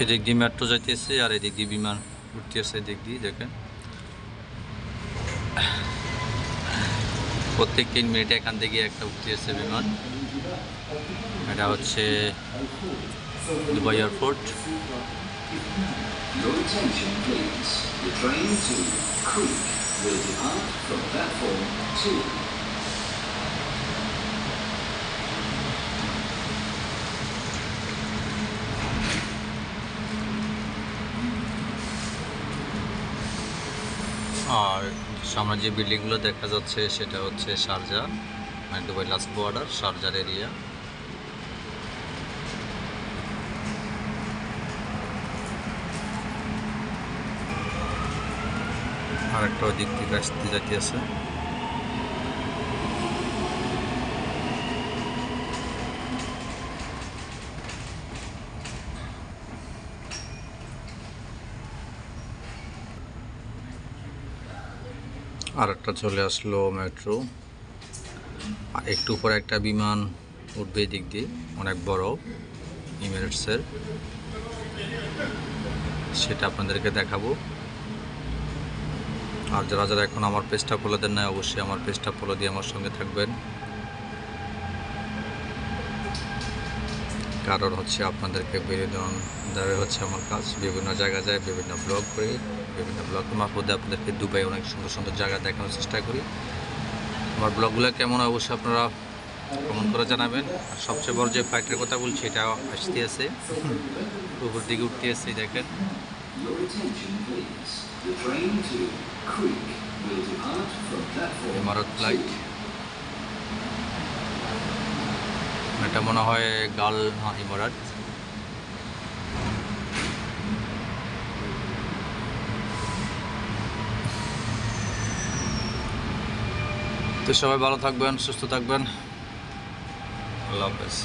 এদিক দিয়ে মেট্রো যাইতেছে আর এদিক দিয়ে বিমান উঠতেছে। এদিক দিয়ে দেখেন প্রত্যেক 3 মিনিটে এখান থেকে একটা উঠতেছে বিমান। এটা হচ্ছে Dubai airport. Your attention please. The train to Creek will depart from platform 2. আর সামনে যে বিল্ডিংগুলো দেখা যাচ্ছে সেটা হচ্ছে শারজা, মানে দুবাই লাস্ট বর্ডার, শারজার এরিয়া। আর একটা ওই দিক থেকে আসতে যাইতেছে। আর একটা চলে আসলো মেট্রো। একটু পরে একটা বিমান উঠবে দিক দিয়ে, অনেক বড়, এমিরেটসের, সেটা আপনাদেরকে দেখাবো। আর যারা যারা এখন আমার পেজটা ফলো দেন না, অবশ্যই আমার পেজটা ফলো দিয়ে আমার সঙ্গে থাকবেন, কারণ হচ্ছে আপনাদেরকে বিনোদন দেওয়া হচ্ছে আমার কাজ। বিভিন্ন জায়গায় যায়, বিভিন্ন ব্লগ করি, বিভিন্ন ব্লগের মারফতে আপনাদেরকে দুবাই অনেক সুন্দর সুন্দর জায়গা দেখানোর চেষ্টা করি। আমার ব্লগগুলো কেমন অবশ্যই আপনারা কমেন্ট করে জানাবেন। আর সবচেয়ে বড় যে ফ্লাইটের কথা বলছি এটা আসতে আছে, উপর দিকে উঠতে আসছে, দেখেন। ইমারত ফ্লাইট, এটা মনে হয় গাল, হ্যাঁ ইমারত। তো সবাই ভালো থাকবেন, সুস্থ থাকবেন, আল্লাহ হাফেজ।